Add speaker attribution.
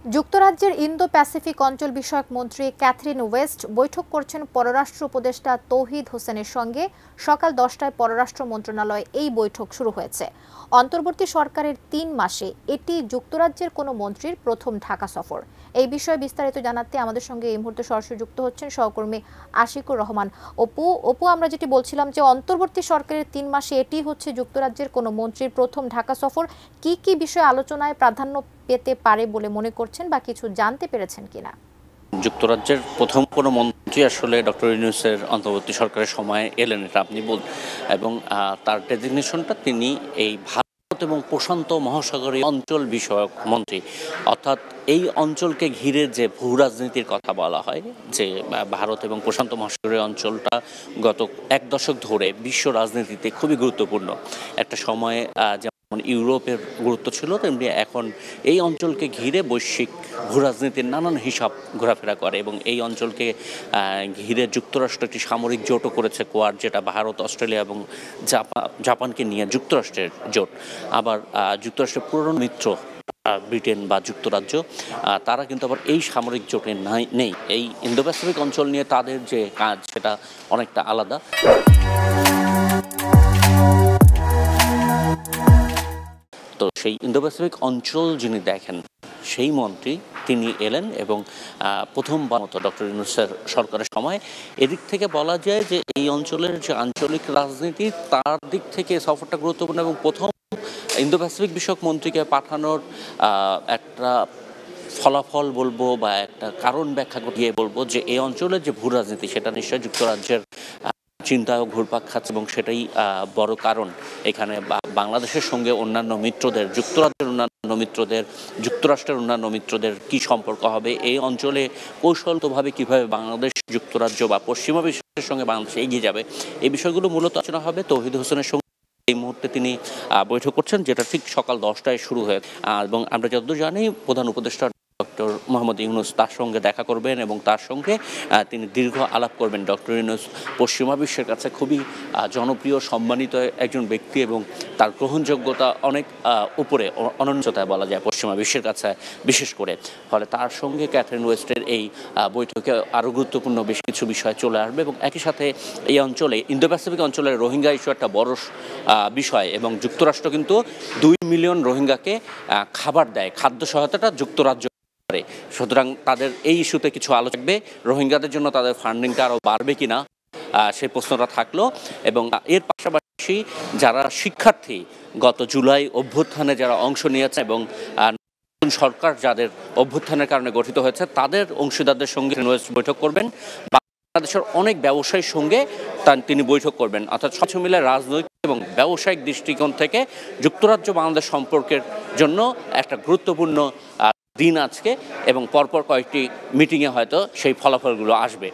Speaker 1: যুক্তরাজ্যের Indo Pacific অঞ্চল বিষয়ক মন্ত্রী ক্যাথরিন ওয়েস্ট বৈঠক করছেন পররাষ্ট্র উপদেষ্টা তৌহিদ হোসেনের সঙ্গে। সকাল 10টায় পররাষ্ট্র মন্ত্রণালয়ে এই বৈঠক শুরু হয়েছে। অন্তর্বর্তী সরকারের ৩ মাসে এটি যুক্তরাজ্যের কোনো মন্ত্রীর প্রথম ঢাকা সফর। এই বিষয়ে বিস্তারিত জানাতে আমাদের সঙ্গে এই মুহূর্তে সরাসরি যুক্ত হচ্ছেন সহকর্মী আশিকুর রহমান। অপু, আমরা যেটি বলছিলাম যে অন্তর্বর্তী সরকারের ৩ মাসে এটি হচ্ছে যুক্তরাজ্যের কোনো মন্ত্রীর প্রথম ঢাকা সফর। কি কি বিষয়ে আলোচনায় প্রাধান্য পেতে পারে বলে মনে করছেন বা কিছু জানতে পেরেছেন কিনা?
Speaker 2: যুক্তরাজ্যের প্রথম কোনো মন্ত্রী আসলে ডক্টর ইউনূসের অন্তর্বর্তী সরকারের সময় এলেন, এটা আপনি বলুন, এবং তার ডেজিগনেশনটা তিনি এই ভারত এবং প্রশান্ত মহাসাগরীয় অঞ্চল বিষয়ক মন্ত্রী, অর্থাৎ এই অঞ্চলকে ঘিরে যে ভূ রাজনীতির কথা বলা হয়, যে ভারত এবং প্রশান্ত মহাসাগরীয় অঞ্চলটা গত 1 দশক ধরে বিশ্ব রাজনীতিতে খুবই গুরুত্বপূর্ণ। একটা সময়ে ইউরোপের গুরুত্ব ছিল, তেমনি এখন এই অঞ্চলকে ঘিরে বৈশ্বিক ভূরাজনীতির নানান হিসাব ঘোরাফেরা করে এবং এই অঞ্চলকে ঘিরে যুক্তরাষ্ট্র একটি সামরিক জোটও করেছে, কোয়াড, যেটা ভারত, অস্ট্রেলিয়া এবং জাপানকে নিয়ে যুক্তরাষ্ট্রের জোট। আবার যুক্তরাষ্ট্রের পুরনো মিত্র ব্রিটেন বা যুক্তরাজ্য, তারা কিন্তু আবার এই সামরিক জোটে নেই। এই ইন্দো প্যাসিফিক অঞ্চল নিয়ে তাদের যে কাজ সেটা অনেকটা আলাদা। তো সেই ইন্দো প্যাসিফিক অঞ্চল যিনি দেখেন, সেই মন্ত্রী তিনি এলেন এবং প্রথমবার মতো ডক্টর ইউনূসের সরকারের সময় এদিক থেকে বলা যায় যে এই অঞ্চলের যে আঞ্চলিক রাজনীতি, তার দিক থেকে সফরটা গুরুত্বপূর্ণ এবং প্রথম ইন্দো প্যাসিফিক বিষয়ক মন্ত্রীকে পাঠানোর একটা ফলাফল বলবো বা একটা কারণ ব্যাখ্যা দিয়ে বলবো যে এই অঞ্চলের যে ভূ রাজনীতি সেটা নিশ্চয়ই যুক্তরাজ্যের চিন্তাও ঘুরপাক খাচ্ছে এবং সেটাই বড় কারণ। এখানে বাংলাদেশের সঙ্গে অন্যান্য মিত্রদের, যুক্তরাজ্যের অন্যান্য মিত্রদের, যুক্তরাষ্ট্রের অন্যান্য মিত্রদের কি সম্পর্ক হবে, এই অঞ্চলে কৌশলগতভাবে কিভাবে বাংলাদেশ, যুক্তরাজ্য বা পশ্চিমা বিশ্বের সঙ্গে বাংলাদেশ এগিয়ে যাবে, এই বিষয়গুলো মূলত আলোচনা হবে। তৌহিদ হোসেনের সঙ্গে এই মুহূর্তে তিনি বৈঠক করছেন, যেটা ঠিক সকাল 10টায় শুরু হয় এবং আমরা যতদূর জানি প্রধান উপদেষ্টা ডক্টর মোহাম্মদ ইউনূস তার সঙ্গে দেখা করবেন এবং তার সঙ্গে তিনি দীর্ঘ আলাপ করবেন। ডক্টর ইউনূস পশ্চিমা বিশ্বের কাছে খুবই জনপ্রিয়, সম্মানিত একজন ব্যক্তি এবং তার গ্রহণযোগ্যতা অনেক উপরে, অনন্যতায় বলা যায় পশ্চিমা বিশ্বের কাছে বিশেষ করে। ফলে তার সঙ্গে ক্যাথরিন ওয়েস্টের এই বৈঠকে আরও গুরুত্বপূর্ণ বেশ কিছু বিষয় চলে আসবে এবং একই সাথে এই অঞ্চলে, ইন্দো প্যাসিফিক অঞ্চলের রোহিঙ্গা ইস্যু একটা বড় বিষয় এবং যুক্তরাষ্ট্র কিন্তু 2 মিলিয়ন রোহিঙ্গাকে খাবার দেয়, খাদ্য সহায়তাটা যুক্তরাজ্য। সুতরাং তাদের এই ইস্যুতে কিছু আলোচনা থাকবে। রোহিঙ্গাদের জন্য তাদের ফান্ডিংটা আরও বাড়বে কিনা সেই প্রশ্নটা থাকলো এবং এর পাশাপাশি যারা শিক্ষার্থী গত জুলাই অভ্যুত্থানে যারা অংশ নিয়েছে এবং নতুন সরকার যাদের অভ্যুত্থানের কারণে গঠিত হয়েছে, তাদের অংশীদারদের সঙ্গে বৈঠক করবেন। বাংলাদেশের অনেক ব্যবসায়ীর সঙ্গে তিনি বৈঠক করবেন, অর্থাৎ সব মিলে রাজনৈতিক এবং ব্যবসায়িক দৃষ্টিকোণ থেকে যুক্তরাজ্য বাংলাদেশ সম্পর্কের জন্য একটা গুরুত্বপূর্ণ দিন আজকে এবং পরপর কয়েকটি মিটিংয়ে হয়তো সেই ফলাফলগুলো আসবে।